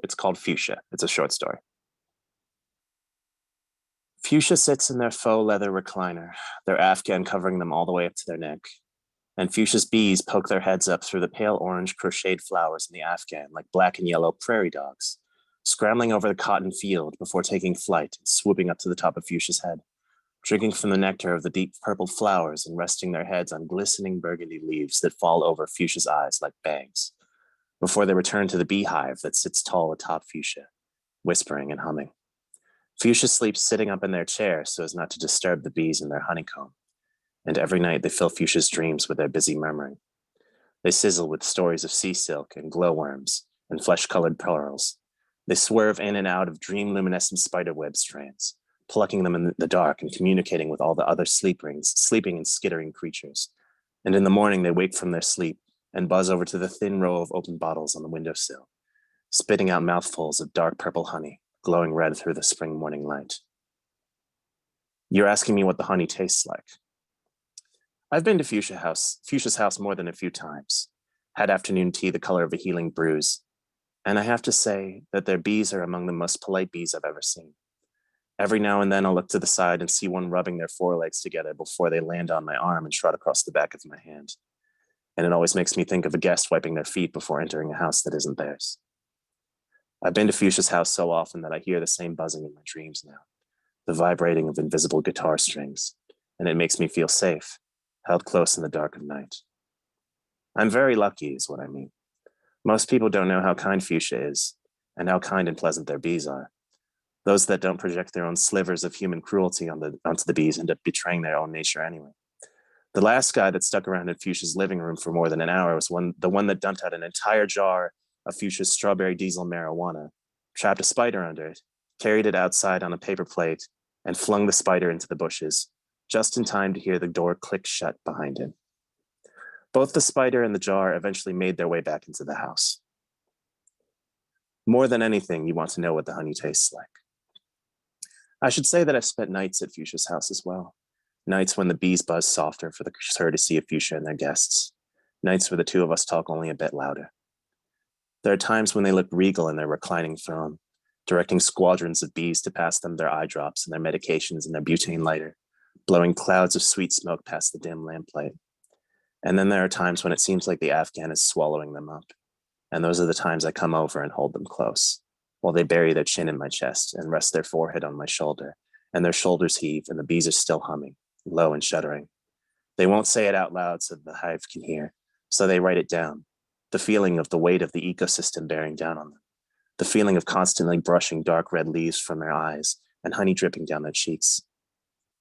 It's called Fuschia. It's a short story. Fuchsia sits in their faux leather recliner, their afghan covering them all the way up to their neck. And Fuchsia's bees poke their heads up through the pale orange crocheted flowers in the afghan like black and yellow prairie dogs, scrambling over the cotton field before taking flight and swooping up to the top of Fuchsia's head, drinking from the nectar of the deep purple flowers and resting their heads on glistening burgundy leaves that fall over Fuchsia's eyes like bangs, before they return to the beehive that sits tall atop Fuchsia, whispering and humming. Fuchsia sleeps sitting up in their chair so as not to disturb the bees in their honeycomb, and every night they fill Fuchsia's dreams with their busy murmuring. They sizzle with stories of sea silk and glowworms and flesh-colored pearls. They swerve in and out of dream-luminescent spiderweb strands, plucking them in the dark and communicating with all the other sleeping and skittering creatures. And in the morning they wake from their sleep and buzz over to the thin row of open bottles on the windowsill, spitting out mouthfuls of dark purple honey, glowing red through the spring morning light. You're asking me what the honey tastes like. I've been to Fuchsia's house more than a few times, had afternoon tea the color of a healing bruise, and I have to say that their bees are among the most polite bees I've ever seen. Every now and then I'll look to the side and see one rubbing their forelegs together before they land on my arm and trot across the back of my hand. And it always makes me think of a guest wiping their feet before entering a house that isn't theirs. I've been to Fuchsia's house so often that I hear the same buzzing in my dreams now, the vibrating of invisible guitar strings, and it makes me feel safe, held close in the dark of night. I'm very lucky is what I mean. Most people don't know how kind Fuchsia is, and how kind and pleasant their bees are. Those that don't project their own slivers of human cruelty onto the bees end up betraying their own nature anyway. The last guy that stuck around in Fuchsia's living room for more than an hour was the one that dumped out an entire jar of Fuchsia's strawberry diesel marijuana, trapped a spider under it, carried it outside on a paper plate, and flung the spider into the bushes, just in time to hear the door click shut behind him. Both the spider and the jar eventually made their way back into the house. More than anything, you want to know what the honey tastes like. I should say that I've spent nights at Fuchsia's house as well. Nights when the bees buzz softer for the courtesy of Fuchsia and their guests. Nights where the two of us talk only a bit louder. There are times when they look regal in their reclining throne, directing squadrons of bees to pass them their eye drops and their medications and their butane lighter, blowing clouds of sweet smoke past the dim lamplight. And then there are times when it seems like the Afghan is swallowing them up. And those are the times I come over and hold them close, while they bury their chin in my chest and rest their forehead on my shoulder, and their shoulders heave and the bees are still humming, low and shuddering. They won't say it out loud so the hive can hear, so they write it down, the feeling of the weight of the ecosystem bearing down on them, the feeling of constantly brushing dark red leaves from their eyes and honey dripping down their cheeks.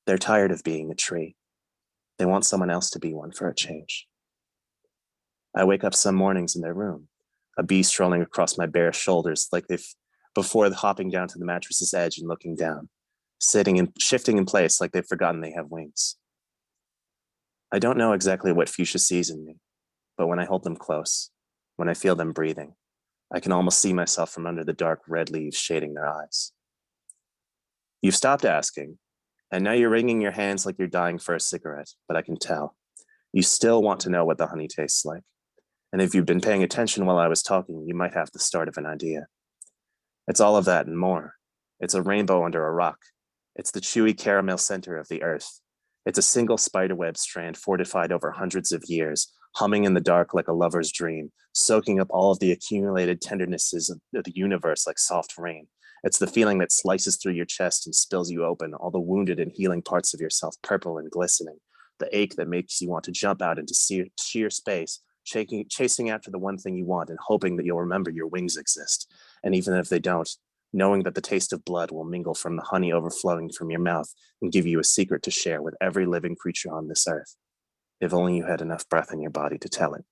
They're tired of being a tree. They want someone else to be one for a change. I wake up some mornings in their room, a bee strolling across my bare shoulders like before hopping down to the mattress's edge and looking down, sitting and shifting in place like they've forgotten they have wings. I don't know exactly what Fuchsia sees in me, but when I hold them close, when I feel them breathing, I can almost see myself from under the dark red leaves shading their eyes. You've stopped asking, and now you're wringing your hands like you're dying for a cigarette, but I can tell. You still want to know what the honey tastes like. And if you've been paying attention while I was talking, you might have the start of an idea. It's all of that and more. It's a rainbow under a rock. It's the chewy caramel center of the earth. It's a single spiderweb strand fortified over hundreds of years, humming in the dark like a lover's dream, soaking up all of the accumulated tendernesses of the universe like soft rain. It's the feeling that slices through your chest and spills you open, all the wounded and healing parts of yourself purple and glistening, the ache that makes you want to jump out into sheer space, chasing after the one thing you want and hoping that you'll remember your wings exist. And even if they don't, knowing that the taste of blood will mingle from the honey overflowing from your mouth and give you a secret to share with every living creature on this earth, if only you had enough breath in your body to tell it.